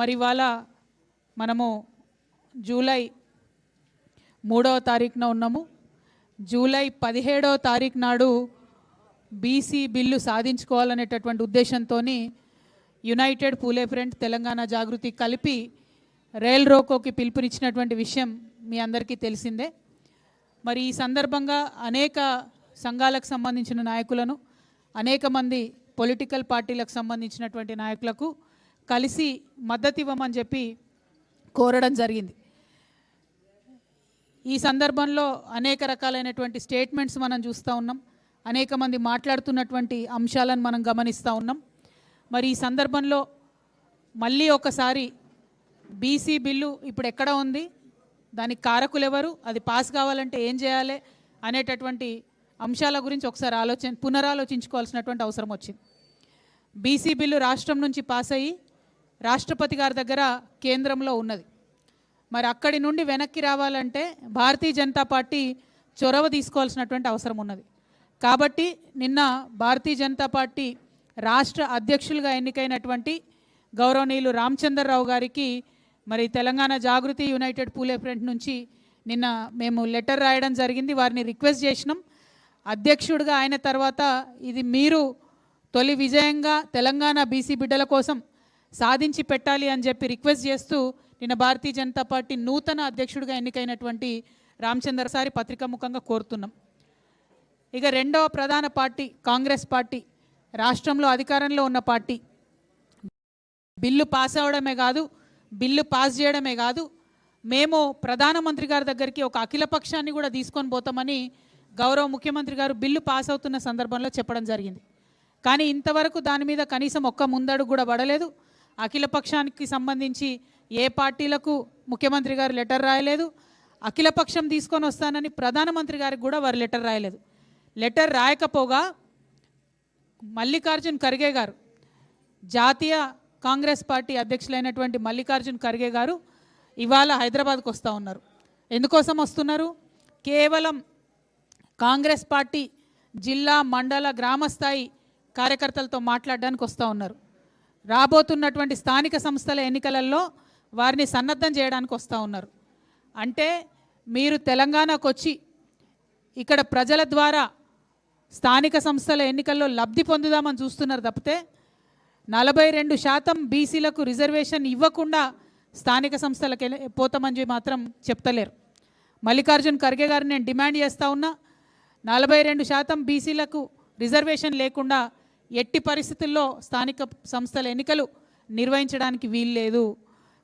మరి ఇవాళ మనము జూలై 3వ తారీఖున ఉన్నాము. జూలై 17వ తారీఖు నాడు బీసీ బిల్లు సాధించుకోవాలనేటటువంటి ఉద్దేశంతో యునైటెడ్ పూలే ఫ్రంట్ తెలంగాణ జాగృతి కలిపి రైల్ రోకోకి పిలుపునిచ్చినటువంటి విషయం మీ అందరికీ తెలిసిందే. మరి ఈ సందర్భంగా అనేక సంఘాలకు సంబంధించిన నాయకులను, అనేక మంది పొలిటికల్ పార్టీలకు సంబంధించినటువంటి నాయకులకు కలిసి మద్దతు ఇవ్వమని చెప్పి కోరడం జరిగింది. ఈ సందర్భంలో అనేక రకాలైనటువంటి స్టేట్మెంట్స్ మనం చూస్తూ ఉన్నాం, అనేక మంది మాట్లాడుతున్నటువంటి అంశాలను మనం గమనిస్తూ ఉన్నాం. మరి ఈ సందర్భంలో మళ్ళీ ఒకసారి బీసీ బిల్లు ఇప్పుడు ఎక్కడ ఉంది, దానికి కారకులు ఎవరు, అది పాస్ కావాలంటే ఏం చేయాలి అనేటటువంటి అంశాల గురించి ఒకసారి పునరాలోచించుకోవాల్సినటువంటి అవసరం వచ్చింది. బీసీ బిల్లు రాష్ట్రం నుంచి పాస్ అయ్యి రాష్ట్రపతి గారి దగ్గర కేంద్రంలో ఉన్నది. మరి అక్కడి నుండి వెనక్కి రావాలంటే భారతీయ జనతా పార్టీ చొరవ తీసుకోవాల్సినటువంటి అవసరం ఉన్నది. కాబట్టి నిన్న భారతీయ జనతా పార్టీ రాష్ట్ర అధ్యక్షులుగా ఎన్నికైనటువంటి గౌరవనీయులు రామచంద్రరావు గారికి మరి తెలంగాణ జాగృతి యునైటెడ్ పూలే ఫ్రంట్ నుంచి నిన్న మేము లెటర్ రాయడం జరిగింది. వారిని రిక్వెస్ట్ చేసినాం. అధ్యక్షుడిగా అయిన తర్వాత ఇది మీరు తొలి విజయంగా తెలంగాణ బీసీ బిడ్డల కోసం సాధించి పెట్టాలి అని చెప్పి రిక్వెస్ట్ చేస్తూ నిన్న భారతీయ జనతా పార్టీ నూతన అధ్యక్షుడిగా ఎన్నికైనటువంటి రామచంద్ర సారి పత్రికాముఖంగా కోరుతున్నాం. ఇక రెండవ ప్రధాన పార్టీ కాంగ్రెస్ పార్టీ, రాష్ట్రంలో అధికారంలో ఉన్న పార్టీ, బిల్లు పాస్ అవ్వడమే కాదు, బిల్లు పాస్ చేయడమే కాదు, మేము ప్రధానమంత్రి గారి దగ్గరికి ఒక అఖిలపక్షాన్ని కూడా తీసుకొని పోతామని గౌరవ ముఖ్యమంత్రి గారు బిల్లు పాస్ అవుతున్న సందర్భంలో చెప్పడం జరిగింది. కానీ ఇంతవరకు దాని మీద కనీసం ఒక్క ముందడుగు కూడా పడలేదు. అఖిలపక్షానికి సంబంధించి ఏ పార్టీలకు ముఖ్యమంత్రి గారు లెటర్ రాయలేదు. అఖిలపక్షం తీసుకొని వస్తానని ప్రధానమంత్రి గారికి కూడా వారు లెటర్ రాయలేదు. లెటర్ రాయకపోగా మల్లికార్జున్ ఖర్గే గారు, జాతీయ కాంగ్రెస్ పార్టీ అధ్యక్షులైనటువంటి మల్లికార్జున్ ఖర్గే గారు ఇవాళ హైదరాబాద్కు వస్తూ ఉన్నారు. ఎందుకోసం వస్తున్నారు? కేవలం కాంగ్రెస్ పార్టీ జిల్లా, మండల, గ్రామ స్థాయి కార్యకర్తలతో మాట్లాడడానికి వస్తూ ఉన్నారు. రాబోతున్నటువంటి స్థానిక సంస్థల ఎన్నికలలో వారిని సన్నద్ధం చేయడానికి వస్తూ ఉన్నారు. అంటే మీరు తెలంగాణకు వచ్చి ఇక్కడ ప్రజల ద్వారా స్థానిక సంస్థల ఎన్నికల్లో లబ్ధి పొందుదామని చూస్తున్నారు తప్పితే 42% బీసీలకు రిజర్వేషన్ ఇవ్వకుండా స్థానిక సంస్థలకు పోతామని మాత్రం చెప్తలేరు. మల్లికార్జున్ ఖర్గే గారు నేను డిమాండ్ చేస్తూ ఉన్నా, 42% బీసీలకు రిజర్వేషన్ లేకుండా ఎట్టి పరిస్థితుల్లో స్థానిక సంస్థల ఎన్నికలు నిర్వహించడానికి వీల్లేదు.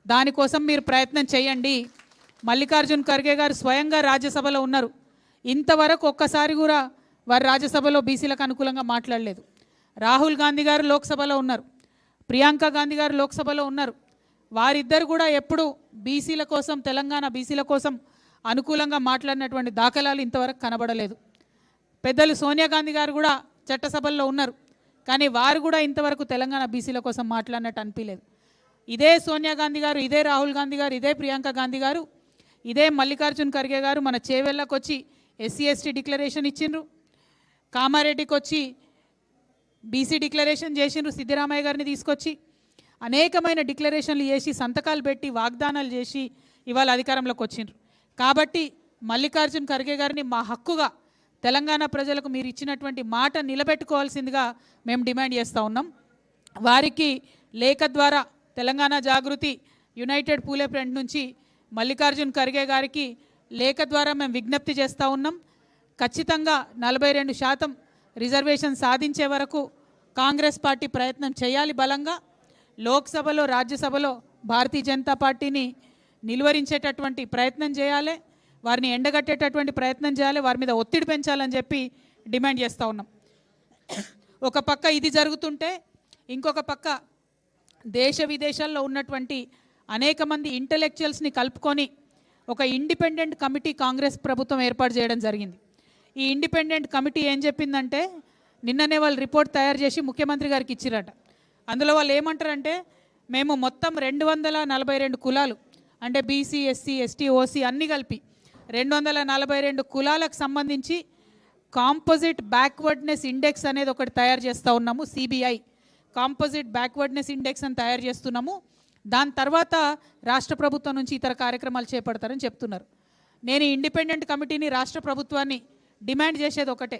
దానికోసం మీరు ప్రయత్నం చేయండి. మల్లికార్జున్ ఖర్గే గారు స్వయంగా రాజ్యసభలో ఉన్నారు. ఇంతవరకు ఒక్కసారి కూడా వారు రాజ్యసభలో బీసీలకు అనుకూలంగా మాట్లాడలేదు. రాహుల్ గాంధీ గారు లోక్సభలో ఉన్నారు, ప్రియాంక గాంధీ గారు లోక్సభలో ఉన్నారు. వారిద్దరు కూడా ఎప్పుడు బీసీల కోసం, తెలంగాణ బీసీల కోసం అనుకూలంగా మాట్లాడినటువంటి దాఖలాలు ఇంతవరకు కనబడలేదు. పెద్దలు సోనియా గాంధీ గారు కూడా చట్టసభల్లో ఉన్నారు, కానీ వారు కూడా ఇంతవరకు తెలంగాణ బీసీల కోసం మాట్లాడినట్టు అనిపించలేదు. ఇదే సోనియా గాంధీ గారు, ఇదే రాహుల్ గాంధీ గారు, ఇదే ప్రియాంక గాంధీ గారు, ఇదే మల్లికార్జున్ ఖర్గే గారు మన చేవెళ్ళకు వచ్చి ఎస్సీ ఎస్టీ డిక్లరేషన్ ఇచ్చిండ్రు, కామారెడ్డికి వచ్చి బీసీ డిక్లరేషన్ చేసిండ్రు, సిద్దిరామయ్య గారిని తీసుకొచ్చి అనేకమైన డిక్లరేషన్లు చేసి సంతకాలు పెట్టి వాగ్దానాలు చేసి ఇవాళ అధికారంలోకి వచ్చిండ్రు. కాబట్టి మల్లికార్జున్ ఖర్గే గారిని మా హక్కుగా తెలంగాణ ప్రజలకు మీరు ఇచ్చినటువంటి మాట నిలబెట్టుకోవాల్సిందిగా మేము డిమాండ్ చేస్తూ ఉన్నాం. వారికి లేఖ ద్వారా తెలంగాణ జాగృతి యునైటెడ్ పూలే ఫ్రంట్ నుంచి మల్లికార్జున్ ఖర్గే గారికి లేఖ ద్వారా మేము విజ్ఞప్తి చేస్తూ ఉన్నాం. ఖచ్చితంగా 42% రిజర్వేషన్ సాధించే వరకు కాంగ్రెస్ పార్టీ ప్రయత్నం చేయాలి. బలంగా లోక్సభలో, రాజ్యసభలో భారతీయ జనతా పార్టీని నిలువరించేటటువంటి ప్రయత్నం చేయాలి, వారిని ఎండగట్టేటటువంటి ప్రయత్నం చేయాలి, వారి మీద ఒత్తిడి పెంచాలని చెప్పి డిమాండ్ చేస్తూ ఉన్నాం. ఒక పక్క ఇది జరుగుతుంటే ఇంకొక పక్క దేశ విదేశాల్లో ఉన్నటువంటి అనేక మంది ఇంటెలెక్చువల్స్ని కలుపుకొని ఒక ఇండిపెండెంట్ కమిటీ కాంగ్రెస్ ప్రభుత్వం ఏర్పాటు చేయడం జరిగింది. ఈ ఇండిపెండెంట్ కమిటీ ఏం చెప్పిందంటే, నిన్ననే వాళ్ళు రిపోర్ట్ తయారు చేసి ముఖ్యమంత్రి గారికి ఇచ్చిరట. అందులో వాళ్ళు ఏమంటారంటే, మేము మొత్తం 242 కులాలు, అంటే బీసీ, ఎస్సీ, ఎస్టీ, ఓసీ అన్నీ కలిపి 242 కులాలకు సంబంధించి కాంపోజిట్ బ్యాక్వర్డ్నెస్ ఇండెక్స్ అనేది ఒకటి తయారు చేస్తూ ఉన్నాము. సిబిఐ కాంపోజిట్ బ్యాక్వర్డ్నెస్ ఇండెక్స్ అని తయారు చేస్తున్నాము. దాని తర్వాత రాష్ట్ర ప్రభుత్వం నుంచి ఇతర కార్యక్రమాలు చేపడతారని చెప్తున్నారు. నేను ఇండిపెండెంట్ కమిటీని రాష్ట్ర ప్రభుత్వాన్ని డిమాండ్ చేసేది ఒకటే,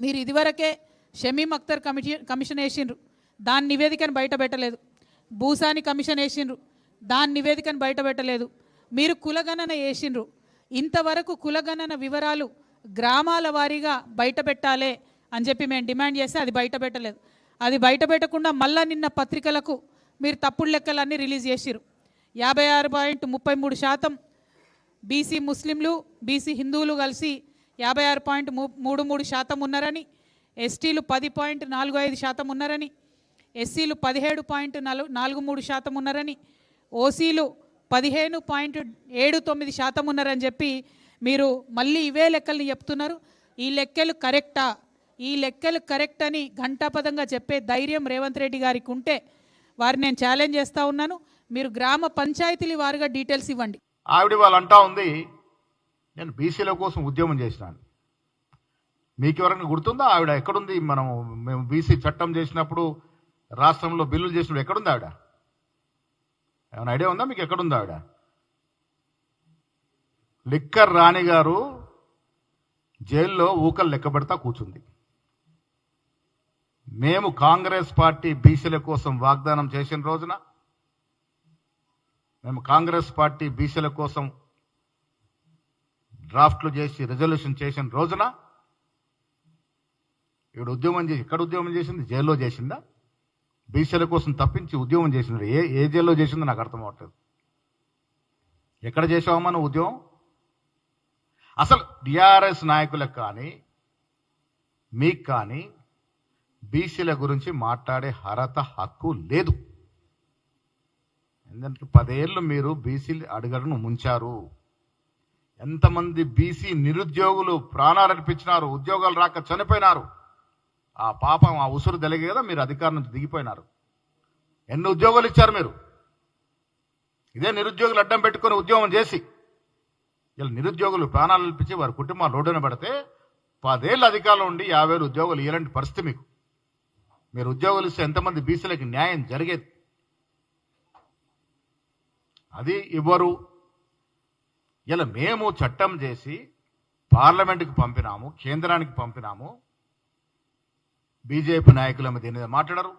మీరు ఇదివరకే షమీమ్ అఖ్తర్ కమిషన్ వేసిండ్రు, దాని నివేదికను బయట పెట్టలేదు. భూసాని కమిషన్ వేసిండ్రు, దాని నివేదికను బయట పెట్టలేదు. మీరు కులగణన వేసిండ్రు, ఇంతవరకు కులగణన వివరాలు గ్రామాల వారీగా బయట పెట్టాలి అని చెప్పి మేము డిమాండ్ చేస్తే అది బయట పెట్టలేదు. అది బయట పెట్టకుండా మళ్ళా నిన్న పత్రికలకు మీరు తప్పుడు లెక్కలన్నీ రిలీజ్ చేసిరు. 56.33% బీసీ ముస్లింలు బీసీ హిందువులు కలిసి 56.33% ఉన్నారని, ఎస్టీలు 10.45% ఉన్నారని, ఎస్సీలు 17.43% ఉన్నారని, ఓసీలు 15.79% ఉన్నారని చెప్పి మీరు మళ్ళీ ఇవే లెక్కల్ని చెప్తున్నారు. ఈ లెక్కలు కరెక్టా? ఈ లెక్కలు కరెక్ట్ అని ఘంటాపదంగా చెప్పే ధైర్యం రేవంత్ రెడ్డి గారికి ఉంటే వారిని నేను ఛాలెంజ్ చేస్తూ ఉన్నాను. మీరు గ్రామ పంచాయతీల వారుగా డీటెయిల్స్ ఇవ్వండి. ఆవిడ వాళ్ళు అంటా ఉంది నేను బీసీల కోసం ఉద్యమం చేసినాను. మీకు ఎవరైనా గుర్తుందా ఆవిడ ఎక్కడుంది? మేము బీసీ చట్టం చేసినప్పుడు రాష్ట్రంలో బిల్లులు చేసినప్పుడు ఎక్కడుంది ఆవిడ? ఏమైనా ఐడియా ఉందా మీకు? ఎక్కడుంది ఆవిడ? లిక్కర్ రాణి గారు జైల్లో ఊకలు లెక్క పెడతా కూర్చుంది. మేము కాంగ్రెస్ పార్టీ బీసీల కోసం వాగ్దానం చేసిన రోజున, మేము కాంగ్రెస్ పార్టీ బీసీల కోసం డ్రాఫ్ట్లు చేసి రిజల్యూషన్ చేసిన రోజున ఇక్కడ ఉద్యమం చేసి, ఎక్కడ ఉద్యమం చేసింది? జైల్లో చేసిందా? బీసీల కోసం తప్పించి ఉద్యమం చేసింది ఏ జైల్లో చేసిందో నాకు అర్థం అవట్లేదు. ఎక్కడ చేసావమ్మా నువ్వు ఉద్యమం? అసలు టీఆర్ఎస్ నాయకులకు కానీ మీకు కానీ బీసీల గురించి మాట్లాడే అర్హత, హక్కు లేదు. ఎందుకంటే 10 ఏళ్ళు మీరు బీసీలు అడుగడును ముంచారు. ఎంతమంది బీసీ నిరుద్యోగులు ప్రాణాలు అర్పించినారు, ఉద్యోగాలు రాక చనిపోయినారు. ఆ పాపం, ఆ ఉసురు తెలిగే కదా మీరు అధికారం నుంచి దిగిపోయినారు. ఎన్ని ఉద్యోగాలు ఇచ్చారు మీరు? ఇదే నిరుద్యోగులు అడ్డం పెట్టుకొని ఉద్యోగం చేసి ఇలా నిరుద్యోగులు ప్రాణాలు అర్పించి వారి కుటుంబాలు రోడ్డున పడితే 10 ఏళ్ళు అధికారంలో ఉండి 50,000 ఉద్యోగాలు ఇలాంటి పరిస్థితి మీకు. మీరు ఉద్యోగాలు ఇస్తే ఎంతమంది బీసీలకి న్యాయం జరిగేది? అది ఇవ్వరు. ఇలా మేము చట్టం చేసి పార్లమెంటుకి పంపినాము, కేంద్రానికి పంపినాము. బీజేపీ నాయకులేమో దీని మీద మాట్లాడరు,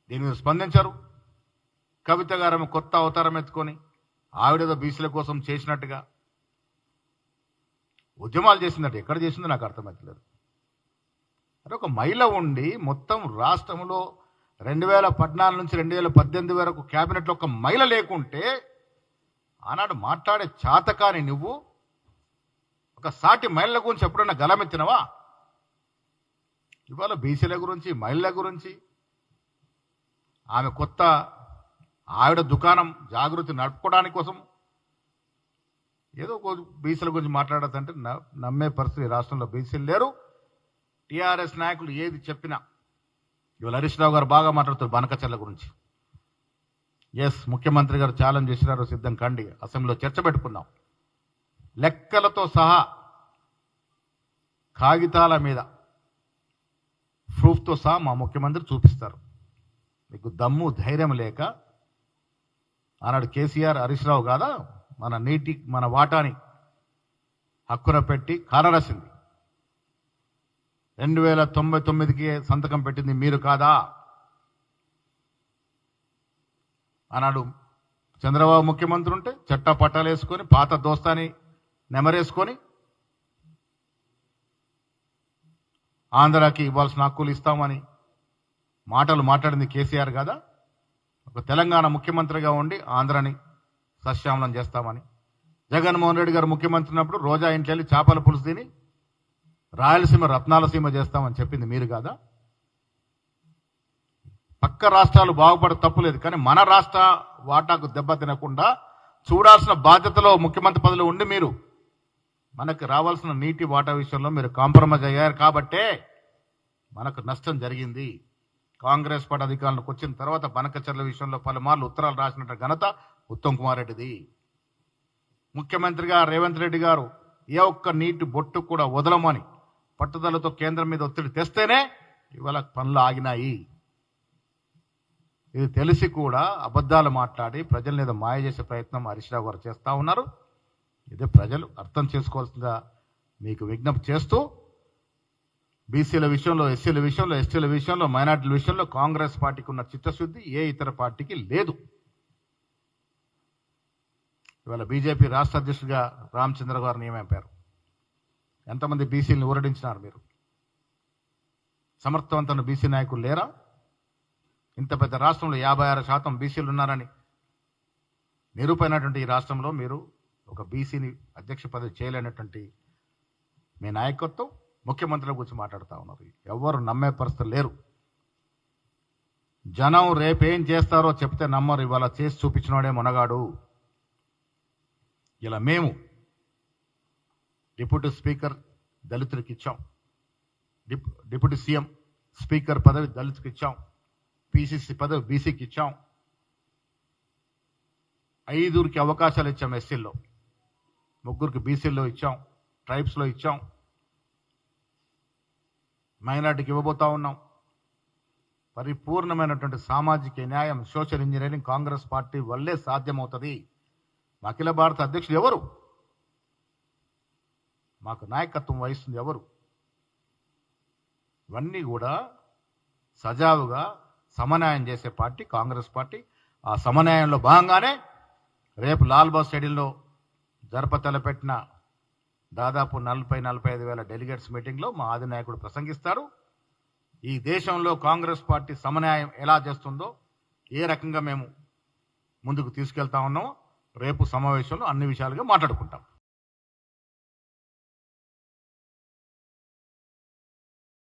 దీని మీద స్పందించరు. కవిత గారేమో కొత్త అవతారం ఎత్తుకొని ఆవిడేదో బీసీల కోసం చేసినట్టుగా ఉద్యమాలు చేసిందట. ఎక్కడ చేసిందో నాకు అర్థమవుతలేదు. అంటే ఒక మహిళ ఉండి మొత్తం రాష్ట్రంలో 2014 నుంచి 2018 వరకు క్యాబినెట్లో ఒక మహిళ లేకుంటే ఆనాడు మాట్లాడే చాతకాని నువ్వు ఒక సాటి మహిళల గురించి ఎప్పుడన్నా గలమెత్తినవా? ఇవాళ బీసీల గురించి, మహిళల గురించి ఆమె కొత్త ఆవిడ దుకాణం జాగృతి నడుపుకోవడానికి కోసం ఏదో బీసీల గురించి మాట్లాడదంటే నమ్మే పరిస్థితి రాష్ట్రంలో బీసీలు లేరు. టీఆర్ఎస్ నాయకులు ఏది చెప్పినా, ఇవాళ హరీష్ రావు గారు బాగా మాట్లాడుతారు బనకచర్ల గురించి. ఎస్, ముఖ్యమంత్రి గారు ఛాలెంజ్ చేసినారు, సిద్ధం కండి, అసెంబ్లీలో చర్చ పెట్టుకుందాం. లెక్కలతో సహా కాగితాల మీద ప్రూఫ్తో సహా మా ముఖ్యమంత్రి చూపిస్తారు. మీకు దమ్ము ధైర్యం లేక ఆనాడు కేసీఆర్, హరీష్ రావు కాదా మన వాటాని హక్కున పెట్టి కాలరాసింది. 2099కి సంతకం పెట్టింది మీరు కాదా? ఆనాడు చంద్రబాబు ముఖ్యమంత్రి ఉంటే చట్టా పట్టాలు వేసుకొని పాత దోస్తాని నెమరేసుకొని ఆంధ్రాకి ఇవ్వాల్సిన హక్కులు ఇస్తామని మాటలు మాట్లాడింది కేసీఆర్ కాదా? ఒక తెలంగాణ ముఖ్యమంత్రిగా ఉండి ఆంధ్రాని సస్యామలం చేస్తామని. జగన్మోహన్ రెడ్డి గారు ముఖ్యమంత్రి ఉన్నప్పుడు రోజా ఇంట్లో వెళ్ళి చేపల పులుసు తిని రాయలసీమ రత్నాలసీమ చేస్తామని చెప్పింది మీరు కాదా? పక్క రాష్ట్రాలు బాగుపడ తప్పులేదు, కానీ మన రాష్ట్ర వాటాకు దెబ్బ తినకుండా చూడాల్సిన బాధ్యతలో ముఖ్యమంత్రి పదవిలో ఉండి మీరు మనకు రావాల్సిన నీటి వాటా విషయంలో మీరు కాంప్రమైజ్ అయ్యారు కాబట్టే మనకు నష్టం జరిగింది. కాంగ్రెస్ పార్టీ అధికారంలోకి వచ్చిన తర్వాత బనకచర్ల విషయంలో పలుమార్లు ఉత్తరాలు రాసినట్టు ఘనత ఉత్తమ్ కుమార్ రెడ్డిది. ముఖ్యమంత్రిగా రేవంత్ రెడ్డి గారు ఏ ఒక్క నీటి బొట్టు కూడా వదలమని పట్టుదలతో కేంద్రం మీద ఒత్తిడి తెస్తేనే ఇవాళ పనులు ఆగినాయి. ఇది తెలిసి కూడా అబద్ధాలు మాట్లాడి ప్రజల్ని ఏదో మాయ చేసే ప్రయత్నం హరీష్ రావు గారు చేస్తూ ఉన్నారు. ఇదే ప్రజలు అర్థం చేసుకోవాల్సిందిగా మీకు విజ్ఞప్తి చేస్తూ, బీసీల విషయంలో, ఎస్సీల విషయంలో, ఎస్టీల విషయంలో, మైనార్టీల విషయంలో కాంగ్రెస్ పార్టీకి ఉన్న చిత్తశుద్ధి ఏ ఇతర పార్టీకి లేదు. ఇవాళ బీజేపీ రాష్ట్ర అధ్యక్షుడిగా రామచంద్ర గారు నియమింపారు. ఎంతమంది బీసీలను ఊరడించినారు మీరు? సమర్థవంతమైన బీసీ నాయకులు లేరా? ఇంత పెద్ద రాష్ట్రంలో 56% బీసీలు ఉన్నారని నిరూపైనటువంటి ఈ రాష్ట్రంలో మీరు ఒక బీసీని అధ్యక్ష పదవి చేయలేనటువంటి మీ నాయకత్వం ముఖ్యమంత్రుల గురించి మాట్లాడుతూ ఉన్నారు. ఎవరు నమ్మే పరిస్థితులు లేరు. జనం రేపేం చేస్తారో చెప్తే నమ్మరు. ఇవాళ చేసి చూపించినోడే మునగాడు. ఇలా మేము డిప్యూటీ స్పీకర్ దళితులకు ఇచ్చాం, డిప్యూటీ సీఎం స్పీకర్ పదవి దళితులకు ఇచ్చాం, పీసీసీ పదవి బీసీకి ఇచ్చాం, 5కి అవకాశాలు ఇచ్చాం, ఎస్సీల్లో 3కి బీసీల్లో ఇచ్చాం, ట్రైబ్స్లో ఇచ్చాం, మైనార్టీకి ఇవ్వబోతా ఉన్నాం. పరిపూర్ణమైనటువంటి సామాజిక న్యాయం, సోషల్ ఇంజనీరింగ్ కాంగ్రెస్ పార్టీ వల్లే సాధ్యమవుతుంది. అఖిల భారత అధ్యక్షుడు ఎవరు? మాకు నాయకత్వం వహిస్తుంది ఎవరు? ఇవన్నీ కూడా సజావుగా సమన్వయం చేసే పార్టీ కాంగ్రెస్ పార్టీ. ఆ సమన్వయంలో భాగంగానే రేపు లాల్బాగ్ స్టేడియంలో తలపెట్టిన దాదాపు 40-45 వేల డెలిగేట్స్ మీటింగ్లో మా అధినాయకుడు ప్రసంగిస్తారు. ఈ దేశంలో కాంగ్రెస్ పార్టీ సమన్వయం ఎలా చేస్తుందో, ఏ రకంగా మేము ముందుకు తీసుకెళ్తా ఉన్నామో రేపు సమావేశంలో అన్ని విషయాలుగా మాట్లాడుకుంటాం.